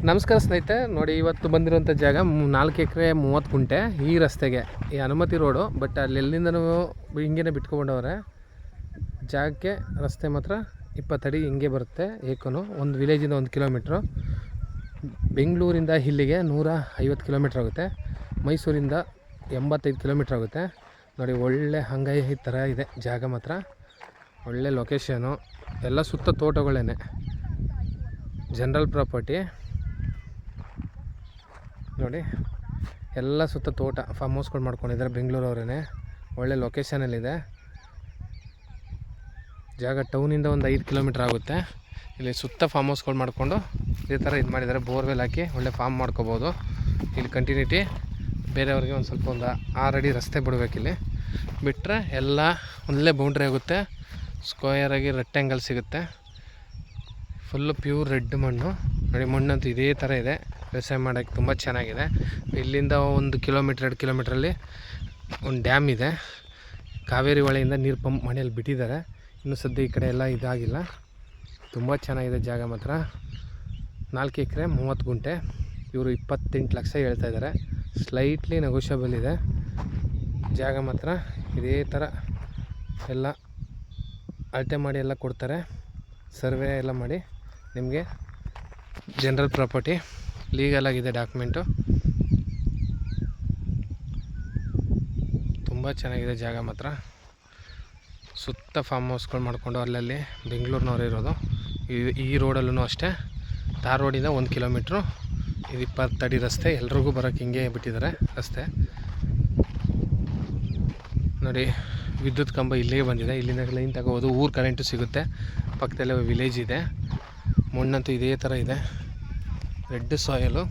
ನಮಸ್ಕಾರ ಸ್ನೇಹಿತರೆ, ನೋಡಿ ಇವತ್ತು ಬಂದಿರುವಂಥ ಜಾಗ 4 ಎಕರೆ 30 ಗುಂಟೆ ಈ ರಸ್ತೆಗೆ, ಈ ಅನುಮತಿ ರೋಡು. ಬಟ್ ಅಲ್ಲೆಲ್ಲಿಂದನೂ ಹಿಂಗೇ ಬಿಟ್ಕೊಂಡವ್ರೆ. ಜಾಗಕ್ಕೆ ರಸ್ತೆ ಮಾತ್ರ 20 ಅಡಿ ಹಿಂಗೆ ಬರುತ್ತೆ. ಏಕನು ಒಂದು ವಿಲೇಜಿಂದ 1 ಕಿಲೋಮೀಟ್ರು. ಬೆಂಗಳೂರಿಂದ ಇಲ್ಲಿಗೆ 150 ಕಿಲೋಮೀಟ್ರ್ ಆಗುತ್ತೆ. ಮೈಸೂರಿಂದ 85 ಕಿಲೋಮೀಟ್ರ್ ಆಗುತ್ತೆ. ನೋಡಿ ಒಳ್ಳೆ ಹಂಗಾಯಿ ಈ ಥರ ಇದೆ ಜಾಗ ಮಾತ್ರ. ಒಳ್ಳೆ ಲೊಕೇಶನು, ಎಲ್ಲ ಸುತ್ತ ತೋಟಗಳೇನೆ. ಜನರಲ್ ಪ್ರಾಪರ್ಟಿ ನೋಡಿ, ಎಲ್ಲ ಸುತ್ತ ತೋಟ, ಫಾರ್ಮ್ ಹೌಸ್ಗಳು ಮಾಡ್ಕೊಂಡಿದ್ದಾರೆ ಬೆಂಗಳೂರವರೇ. ಒಳ್ಳೆ ಲೊಕೇಶನಲ್ಲಿದೆ ಜಾಗ. ಟೌನಿಂದ ಒಂದು 5 ಕಿಲೋಮೀಟ್ರ್ ಆಗುತ್ತೆ. ಇಲ್ಲಿ ಸುತ್ತ ಫಾರ್ಮ್ ಹೌಸ್ಗಳು ಮಾಡಿಕೊಂಡು ಇದೇ ಥರ ಇದು ಮಾಡಿದ್ದಾರೆ. ಬೋರ್ವೆಲ್ ಹಾಕಿ ಒಳ್ಳೆ ಫಾರ್ಮ್ ಮಾಡ್ಕೋಬೋದು. ಇಲ್ಲಿ ಕಂಟಿನ್ಯೂಟಿ ಬೇರೆಯವ್ರಿಗೆ ಒಂದು ಸ್ವಲ್ಪ 6 ಅಡಿ ರಸ್ತೆ ಬಿಡಬೇಕಿಲ್ಲಿ. ಬಿಟ್ಟರೆ ಎಲ್ಲ ಒಂದಲ್ಲೇ ಬೌಂಡ್ರಿ ಆಗುತ್ತೆ. ಸ್ಕ್ವೇರಾಗಿ ರೆಕ್ಟ್ಯಾಂಗಲ್ ಸಿಗುತ್ತೆ. ಫುಲ್ಲು ಪ್ಯೂರ್ ರೆಡ್ ಮಣ್ಣು. ನೋಡಿ, ಮಣ್ಣಂತೂ ಇದೇ ಥರ ಇದೆ. ವ್ಯವಸಾಯ ಮಾಡೋಕ್ಕೆ ತುಂಬ ಚೆನ್ನಾಗಿದೆ. ಇಲ್ಲಿಂದ 1 ಕಿಲೋಮೀಟ್ರ್ 2 ಕಿಲೋಮೀಟ್ರಲ್ಲಿ ಒಂದು ಡ್ಯಾಮ್ ಇದೆ. ಕಾವೇರಿ ಹೊಳೆಯಿಂದ ನೀರು ಪಂಪ್ ಮನೆಯಲ್ಲಿ ಬಿಟ್ಟಿದ್ದಾರೆ. ಇನ್ನು ಸದ್ಯ ಈ ಕಡೆ ಎಲ್ಲ ಇದಾಗಿಲ್ಲ. ತುಂಬ ಚೆನ್ನಾಗಿದೆ ಜಾಗ ಮಾತ್ರ. 4 ಎಕರೆ 30 ಗುಂಟೆ. ಇವರು 28 ಲಕ್ಷ ಹೇಳ್ತಾಯಿದ್ದಾರೆ. ಸ್ಲೈಟ್ಲಿ ನೆಗೋಷಿಯಬಲ್ ಇದೆ ಜಾಗ ಮಾತ್ರ. ಇದೇ ಥರ ಎಲ್ಲ ಅಳತೆ ಮಾಡಿ ಎಲ್ಲ ಕೊಡ್ತಾರೆ. ಸರ್ವೆ ಎಲ್ಲ ಮಾಡಿ ನಿಮಗೆ. ಜನರಲ್ ಪ್ರಾಪರ್ಟಿ, ಲೀಗಲ್ ಆಗಿದೆ ಡಾಕ್ಯುಮೆಂಟು. ತುಂಬ ಚೆನ್ನಾಗಿದೆ ಜಾಗ ಮಾತ್ರ. ಸುತ್ತ ಫಾರ್ಮ್ ಹೌಸ್ಗಳು ಮಾಡಿಕೊಂಡು ಅಲ್ಲಲ್ಲಿ ಬೆಂಗಳೂರಿನವ್ರು ಇರೋದು. ಈ ರೋಡಲ್ಲೂ ಅಷ್ಟೇ, ತಾರ್ ರೋಡಿಂದ 1 ಕಿಲೋಮೀಟ್ರು. ಇದು 20 ಅಡಿ ರಸ್ತೆ. ಎಲ್ರಿಗೂ ಬರೋಕ್ಕೆ ಹಿಂಗೆ ಬಿಟ್ಟಿದ್ದಾರೆ ರಸ್ತೆ. ನೋಡಿ, ವಿದ್ಯುತ್ ಕಂಬ ಇಲ್ಲಿಗೆ ಬಂದಿದೆ. ಇಲ್ಲಿಂದ ಲೈನ್ ತಗೋಬೋದು. ಊರು ಕರೆಂಟು ಸಿಗುತ್ತೆ. ಪಕ್ಕದಲ್ಲೇ ವಿಲೇಜ್ ಇದೆ. ಮಣ್ಣಂತೂ ಇದೇ ಥರ ಇದೆ. ರೆಡ್ ಸಾಯಲು.